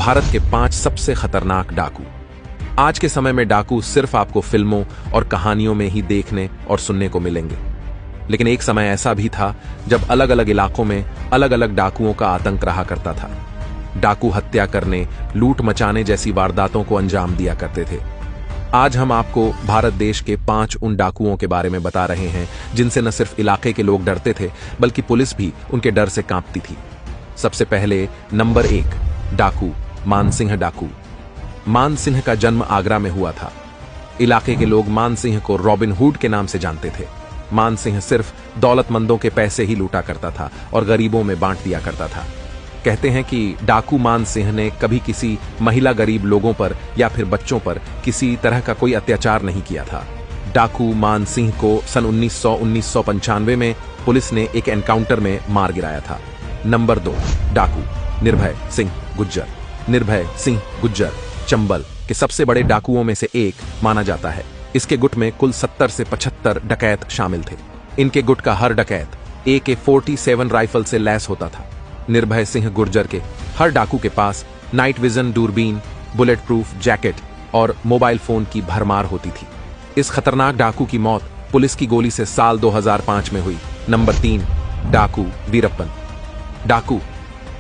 भारत के 5 सबसे खतरनाक डाकू। आज के समय में डाकू सिर्फ आपको फिल्मों और कहानियों में ही देखने और सुनने को मिलेंगे, लेकिन एक समय ऐसा भी था जब अलग अलग इलाकों में अलग अलग डाकुओं का आतंक रहा करता था। डाकू हत्या करने, लूट मचाने जैसी वारदातों को अंजाम दिया करते थे। आज हम आपको भारत देश के 5 उन डाकुओं के बारे में बता रहे हैं जिनसे न सिर्फ इलाके के लोग डरते थे, बल्कि पुलिस भी उनके डर से कांपती थी। सबसे पहले नंबर 1, डाकू मानसिंह डाकू। मानसिंह का जन्म आगरा में हुआ था। इलाके के लोग मानसिंह को रॉबिन हुड के नाम से जानते थे। मानसिंह सिर्फ दौलतमंदों के पैसे ही लूटा करता था और गरीबों में बांट दिया करता था। कहते हैं कि डाकू मानसिंह ने कभी किसी महिला गरीब लोगों पर या फिर बच्चों पर किसी तरह का कोई अत्याचार नहीं किया था। डाकू मानसिंह को सन 1995 में पुलिस ने एक एनकाउंटर में मार गिराया था। नंबर 2, डाकू निर्भय सिंह गुज्जर। निर्भय सिंह गुज्जर चंबल के सबसे बड़े डाकुओं में से एक माना जाता है। इसके गुट में कुल 70 से 75 डकैत शामिल थे। इनके गुट का हर डकैत AK-47 राइफल से लैस होता था। निर्भय सिंह गुर्जर के हर डाकू के पास नाइट विजन दूरबीन, बुलेट प्रूफ जैकेट और मोबाइल फोन की भरमार होती थी। इस खतरनाक डाकू की मौत पुलिस की गोली से साल 2005 में हुई। नंबर 3, डाकू वीरप्पन। डाकू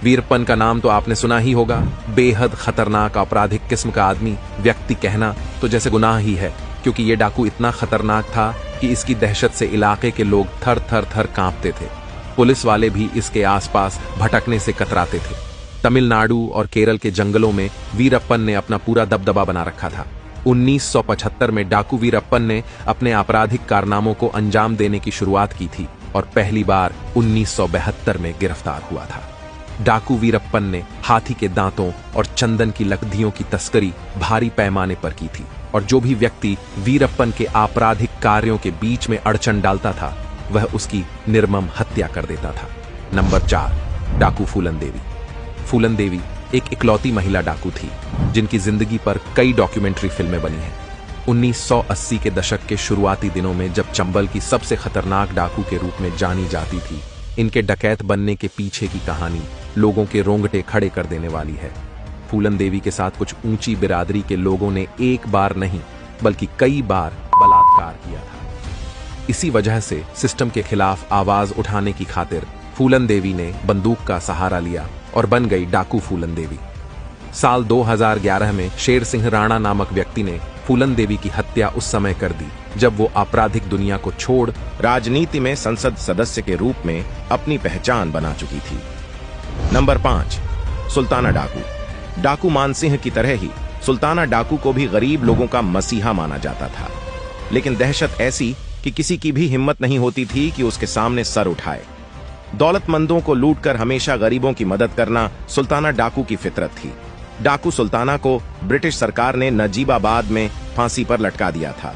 वीरप्पन का नाम तो आपने सुना ही होगा। बेहद खतरनाक आपराधिक किस्म का आदमी, व्यक्ति कहना तो जैसे गुनाह ही है, क्योंकि ये डाकू इतना खतरनाक था कि इसकी दहशत से इलाके के लोग थर थर थर कांपते थे। पुलिस वाले भी इसके आसपास भटकने से कतराते थे। तमिलनाडु और केरल के जंगलों में वीरप्पन ने अपना पूरा दबदबा बना रखा था। 1975 में डाकू वीरप्पन ने अपने आपराधिक कारनामों को अंजाम देने की शुरुआत की थी और पहली बार 1972 में गिरफ्तार हुआ था। डाकू वीरप्पन ने हाथी के दांतों और चंदन की लकड़ियों की तस्करी भारी पैमाने पर की थी, और जो भी व्यक्ति वीरप्पन के आपराधिक कार्यों के बीच में अड़चन डालता था वह उसकी निर्मम हत्या कर देता था। नंबर 4, डाकू फूलन देवी। फूलन देवी एक इकलौती महिला डाकू थी जिनकी जिंदगी पर कई डॉक्यूमेंट्री फिल्में बनी हैं। 1980 के दशक के शुरुआती दिनों में जब चंबल की सबसे खतरनाक डाकू के रूप में जानी जाती थी, इनके डकैत बनने के पीछे की कहानी लोगों के रोंगटे खड़े कर देने वाली है। फूलन देवी के साथ कुछ ऊंची बिरादरी के लोगों ने एक बार नहीं बल्कि कई बार बलात्कार किया था। इसी वजह से सिस्टम के खिलाफ आवाज उठाने की खातिर फूलन देवी ने बंदूक का सहारा लिया और बन गई डाकू फूलन देवी। साल 2011 में शेर सिंह राणा नामक व्यक्ति ने फूलन देवी की हत्या उस समय कर दी जब वो आपराधिक दुनिया को छोड़ राजनीति में संसद सदस्य के रूप में अपनी पहचान बना चुकी थी। नंबर 5, सुल्ताना डाकू। डाकू मानसिंह की तरह ही सुल्ताना डाकू को भी गरीब लोगों का मसीहा माना जाता था, लेकिन दहशत ऐसी कि किसी की भी हिम्मत नहीं होती थी कि उसके सामने सर उठाए। दौलतमंदों को लूटकर हमेशा गरीबों की मदद करना सुल्ताना डाकू की फितरत थी। डाकू सुल्ताना को ब्रिटिश सरकार ने नजीबाबाद में फांसी पर लटका दिया था।